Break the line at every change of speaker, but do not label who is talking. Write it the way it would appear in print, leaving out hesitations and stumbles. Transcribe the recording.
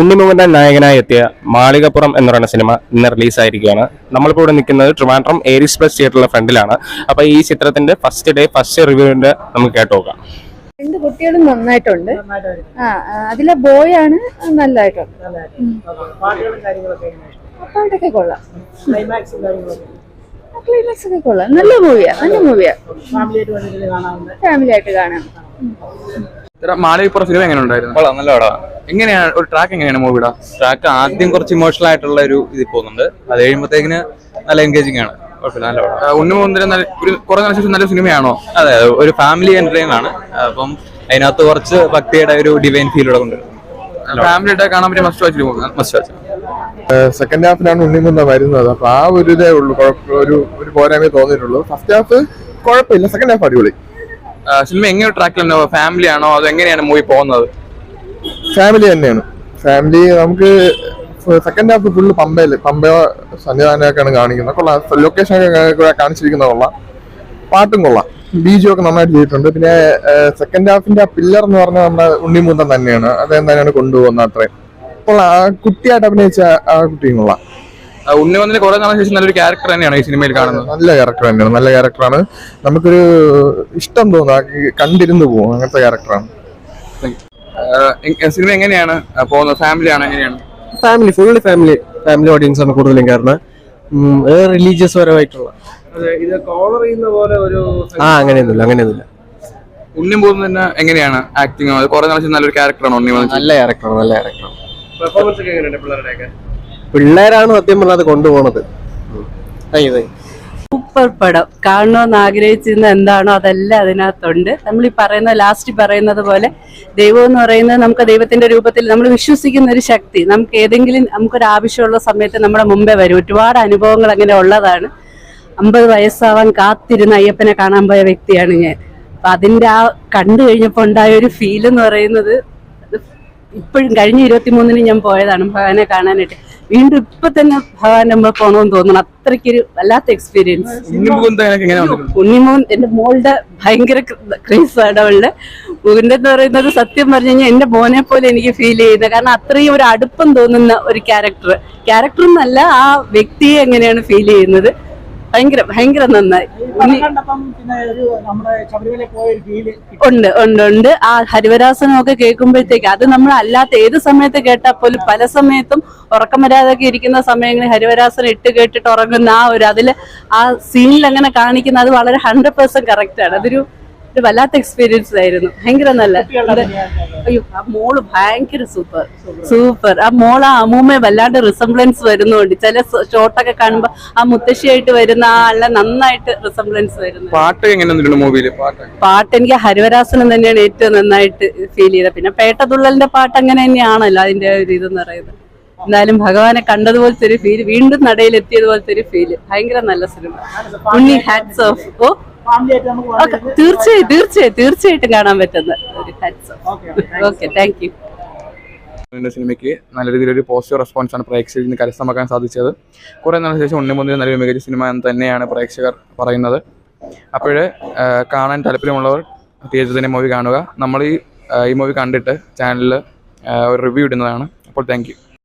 ഉണ്ണിമുകുന്ദൻ നായകനായി എത്തിയ മാളികപ്പുറം എന്ന് പറയുന്ന സിനിമ ഇന്ന് റിലീസായിരിക്കുകയാണ്. നമ്മളിപ്പോൾ ഇവിടെ നിൽക്കുന്നത് ട്രിവാൻഡ്രം ഏരീസ് പ്ലസ് തിയേറ്ററിലെ ഫ്രണ്ടിലാണ്. അപ്പോൾ ഈ ചിത്രത്തിന്റെ ഫസ്റ്റ് ഡേ ഫസ്റ്റ് റിവ്യൂവിന്റെ നമുക്ക് കേട്ട് നോക്കാം.
രണ്ട് കുട്ടികളും നന്നായിട്ടുണ്ട്. അതിലെ ബോയ് ആണ് നല്ലതായിട്ടുണ്ട്. പാട്ടൊക്കെ കൊള്ളാം, ക്ലൈമാക്സ് ഒക്കെ കൊള്ളാം. നല്ല മൂവിയാ ഫാമിലി ആയിട്ട് കാണാം.
മാളികപ്പുറം സിനിമ എങ്ങനെ ഉണ്ടായിരുന്നു?
കൊള്ളാം, നല്ല പടം.
എങ്ങനെയാണ് ഒരു ട്രാക്ക് എങ്ങനെയാണ് മൂവിയുടെ
ട്രാക്ക്? ആദ്യം കുറച്ച് ഇമോഷണൽ ആയിട്ടുള്ള ഒരു ഇതിൽ പോകുന്നുണ്ട്, അത് കഴിയുമ്പോഴത്തേക്കിന് നല്ല എൻഗേജിങ് ആണ്. കുഴപ്പമില്ല, നല്ല പടം.
ഉണ്ണിമുകുന്ദൻ കുറെ ശേഷം നല്ല സിനിമയാണോ?
അതെ, ഒരു ഫാമിലി എന്റർടൈൻ ആണ്. അപ്പം അതിനകത്ത് കുറച്ച് ഭക്തിയുടെ ഒരു ഡിവൈൻ ഫീലൂടെ കൊണ്ട്
ഫാമിലി ആയിട്ട് കാണാൻ പറ്റിയ മസ്റ്റ് വാച്ച്.
സെക്കൻഡ് ഹാഫിലാണ് ഉണ്ണിമുകുന്ദൻ വരുന്നത്. അപ്പൊ ആ ഒരു ഇതേ ഉള്ളൂ, ഒരു പോരായ്മയെ തോന്നിയിട്ടുള്ളൂ. ഫസ്റ്റ് ഹാഫ് കുഴപ്പമില്ല, സെക്കൻഡ് ഹാഫ് അടിപൊളി.
സിനിമ എങ്ങനെ ട്രാക്കിലുണ്ടോ? ഫാമിലി ആണോ അതോ എങ്ങനെയാണ് മൂവി പോകുന്നത്?
ഫാമിലി തന്നെയാണ്. ഫാമിലി നമുക്ക് സെക്കൻഡ് ഹാഫ് ഫുള്ള് പമ്പ സന്നിധാനമൊക്കെയാണ് കാണിക്കുന്നത്. കൊള്ളാം, ലൊക്കേഷൻ ഒക്കെ കാണിച്ചിരിക്കുന്നത് കൊള്ളാം, പാട്ടും കൊള്ളാം, ബീജും ഒക്കെ നന്നായിട്ട് ചെയ്തിട്ടുണ്ട്. പിന്നെ സെക്കൻഡ് ഹാഫിന്റെ ആ പില്ലർ എന്ന് പറഞ്ഞാൽ നമ്മുടെ ഉണ്ണിമുകുന്ദൻ തന്നെയാണ്, അദ്ദേഹം തന്നെയാണ് കൊണ്ടുപോകുന്നത്. അത്രയും കൊള്ളാം. ആ കുട്ടിയായിട്ട് അഭിനയിച്ച ആ കുട്ടിയും കൊള്ളാം.
ഉണ്ണിമുകുന്ദന് കുറെ നാളെ ശേഷം നല്ലൊരു ക്യാരക്ടർ തന്നെയാണ് ഈ സിനിമയിൽ കാണുന്നത്.
നല്ല ക്യാരക്ടർ തന്നെയാണ്, നല്ല ക്യാരക്ടറാണ്. നമുക്കൊരു ഇഷ്ടം തോന്നുന്നു, കണ്ടിരുന്നു പോകും, അങ്ങനത്തെ ക്യാരക്ടറാണ്.
സിനിമ എങ്ങനെയാണ് പോകുന്നത്? ഫാമിലി ആണ്? എങ്ങനെയാണ്?
ഫുള്ള് ഫാമിലി ഓഡിയൻസ് ആണ് കൂടുതലും. കാരണം റിലീജിയസ് പരമായിട്ടുള്ള അങ്ങനെയൊന്നുമില്ല.
ഉണ്ണിമുകുന്ദൻ എങ്ങനെയാണ് ആക്ടിങ്? കുറെ നാളെ ശേഷം നല്ലൊരു ക്യാരക്ടറാണ് ഉണ്ണിമുകുന്ദൻ.
നല്ല ക്യാരക്ടറാണ്. പിള്ളേരാണ് സത്യം പറഞ്ഞത് കൊണ്ടുപോണത്.
സൂപ്പർ പടം. കാണണമെന്ന് ആഗ്രഹിച്ചിരുന്ന എന്താണോ അതെല്ലാം അതിനകത്തുണ്ട്. നമ്മൾ ഈ ലാസ്റ്റ് പറയുന്നത് പോലെ ദൈവം എന്ന് പറയുന്നത് നമുക്ക് ദൈവത്തിന്റെ രൂപത്തിൽ നമ്മൾ വിശ്വസിക്കുന്ന ഒരു ശക്തി നമുക്ക് ഏതെങ്കിലും നമുക്കൊരു ആവശ്യമുള്ള സമയത്ത് നമ്മുടെ മുമ്പേ വരും. ഒരുപാട് അനുഭവങ്ങൾ അങ്ങനെ ഉള്ളതാണ്. 50 വയസ്സാവാൻ കാത്തിരുന്ന അയ്യപ്പനെ കാണാൻ പോയ വ്യക്തിയാണ് ഞാൻ. അപ്പൊ അതിന്റെ ആ കണ്ടു കഴിഞ്ഞപ്പോൾ ഉണ്ടായ ഒരു ഫീൽ എന്ന് പറയുന്നത് ഇപ്പോഴും കഴിഞ്ഞ 23-ന് ഞാൻ പോയതാണ് ഭഗവാനെ കാണാനായിട്ട്. വീണ്ടും ഇപ്പൊ തന്നെ ഭഗവാൻ നമ്മൾ പോകണമെന്ന് തോന്നണം. അത്രയ്ക്കൊരു വല്ലാത്ത എക്സ്പീരിയൻസ്. ഉണ്ണിമോൻ എന്റെ മോളുടെ ഭയങ്കര ക്രേസാണ്. അവളുടെ മുകുന്ദൻ എന്ന് പറയുന്നത് സത്യം പറഞ്ഞു കഴിഞ്ഞാൽ എന്റെ മോനെ പോലെ എനിക്ക് ഫീൽ ചെയ്യുന്നത്. കാരണം അത്രയും ഒരു അടുപ്പം തോന്നുന്ന ഒരു ക്യാരക്ടർ എന്നല്ല, ആ വ്യക്തിയെ എങ്ങനെയാണ് ഫീൽ ചെയ്യുന്നത്. ഭയങ്കര നന്നായി ഉണ്ട്. ആ ഹരിവരാസനമൊക്കെ കേൾക്കുമ്പോഴത്തേക്ക് അത് നമ്മൾ അല്ലാത്ത ഏത് സമയത്ത് കേട്ടാൽ പോലും പല സമയത്തും ഉറക്കം വരാതൊക്കെ ഇരിക്കുന്ന സമയങ്ങളിൽ ഹരിവരാസനം ഇട്ട് കേട്ടിട്ട് ഉറങ്ങുന്ന ആ ഒരു അതില് ആ സീനിൽ അങ്ങനെ കാണിക്കുന്ന അത് വളരെ 100% കറക്റ്റ് ആണ്. അതൊരു വല്ലാത്ത എക്സ്പീരിയൻസ് ആയിരുന്നു. ഭയങ്കര നല്ല. അയ്യോ, ആ മോള് ഭയങ്കര സൂപ്പർ. ആ മോള് ആ അമ്മൂമ്മ വല്ലാണ്ട് റിസംബ്ലൻസ് വരുന്നുണ്ട്. ചില ഷോട്ടൊക്കെ കാണുമ്പോ ആ മുത്തശ്ശിയായിട്ട് വരുന്ന ആ ആളെ നന്നായിട്ട് റിസംബ്ലൻസ് വരുന്നു. പാട്ട് എനിക്ക് ഹരിവരാസനം തന്നെയാണ് ഏറ്റവും നന്നായിട്ട് ഫീൽ ചെയ്തത്. പിന്നെ പേട്ടതുള്ളലിന്റെ പാട്ട് അങ്ങനെ തന്നെയാണല്ലോ അതിന്റെ ഒരു ഇതെന്ന് പറയുന്നത്. എന്തായാലും ഭഗവാനെ കണ്ടതുപോലത്തെ ഒരു ഫീല്, വീണ്ടും നടയിലെത്തിയതുപോലത്തെ ഒരു ഫീല്. ഭയങ്കര നല്ല സിനിമ. ഉണ്ണി ഹാറ്റ്സ് ഓഫ്. തീർച്ചയായിട്ടും കാണാൻ പറ്റുന്ന ഒരു hats off. Okay, thank you.
സിനിമയ്ക്ക് നല്ല രീതിയിലൊരു പോസിറ്റീവ് റെസ്പോൺസ് ആണ് പ്രേക്ഷകരിൽ നിന്ന് കരസ്ഥമാക്കാൻ സാധിച്ചത്. കുറെ നാളിന് ശേഷം ഉണ്ണിമുകുന്ദൻ നല്ലൊരു മികച്ച സിനിമ എന്ന് തന്നെയാണ് പ്രേക്ഷകർ പറയുന്നത്. അപ്പോൾ കാണാൻ താല്പര്യമുള്ളവർ തിയേറ്ററിൽ തന്നെ മൂവി കാണുക. നമ്മൾ ഈ മൂവി കണ്ടിട്ട് ചാനലിൽ ഒരു റിവ്യൂ ഇടുന്നതാണ്. അപ്പോൾ താങ്ക് യു.